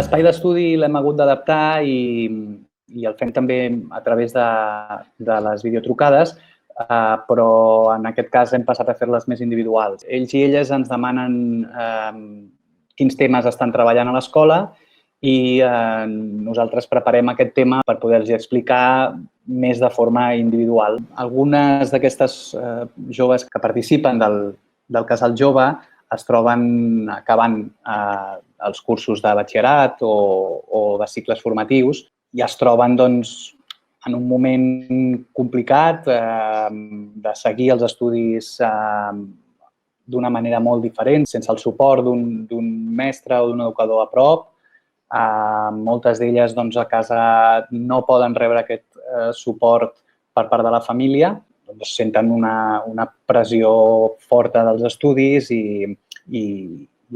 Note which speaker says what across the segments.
Speaker 1: L'espai d'estudi l'hem hagut d'adaptar i el fem també a través de les videotrucades, però en aquest cas hem passat a fer-les més individuals. Ells i elles ens demanen quins temes estan treballant a l'escola i nosaltres preparem aquest tema per poder-los explicar més de forma individual. Algunes d'aquestes joves que participen del Casal Jove es troben acabant els cursos de batxillerat o de cicles formatius i es troben doncs, en un moment complicat de seguir els estudis d'una manera molt diferent, sense el suport d'un mestre o d'un educador a prop. Moltes d'elles doncs, a casa no poden rebre aquest suport per part de la família, doncs, senten una pressió forta dels estudis i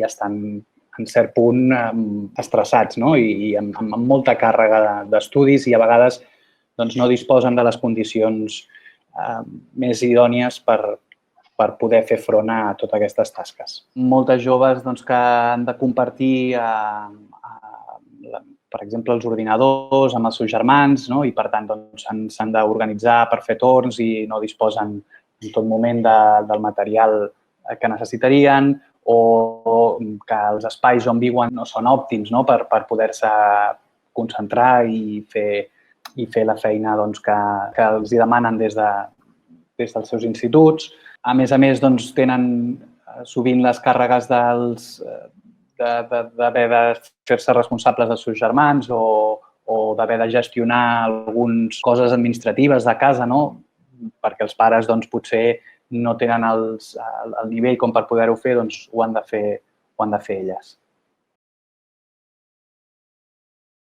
Speaker 1: estan en cert punt estressats, no? I amb molta càrrega d'estudis i a vegades doncs, no disposen de les condicions més idònies per poder fer front a totes aquestes tasques. Moltes joves doncs, que han de compartir, per exemple, els ordinadors amb els seus germans, no? I per tant doncs, s'han d'organitzar per fer torns i no disposen en tot moment del material que necessitarien o que els espais on viuen no són òptims, no? Per poder-se concentrar i fer la feina doncs, que els demanen des dels seus instituts. A més, doncs, tenen sovint les càrregues d'haver de fer-se responsables dels seus germans o d'haver de gestionar algunes coses administratives de casa, no? Perquè els pares doncs, potser no tenen el nivell com per poder-ho fer, doncs ho han de fer elles.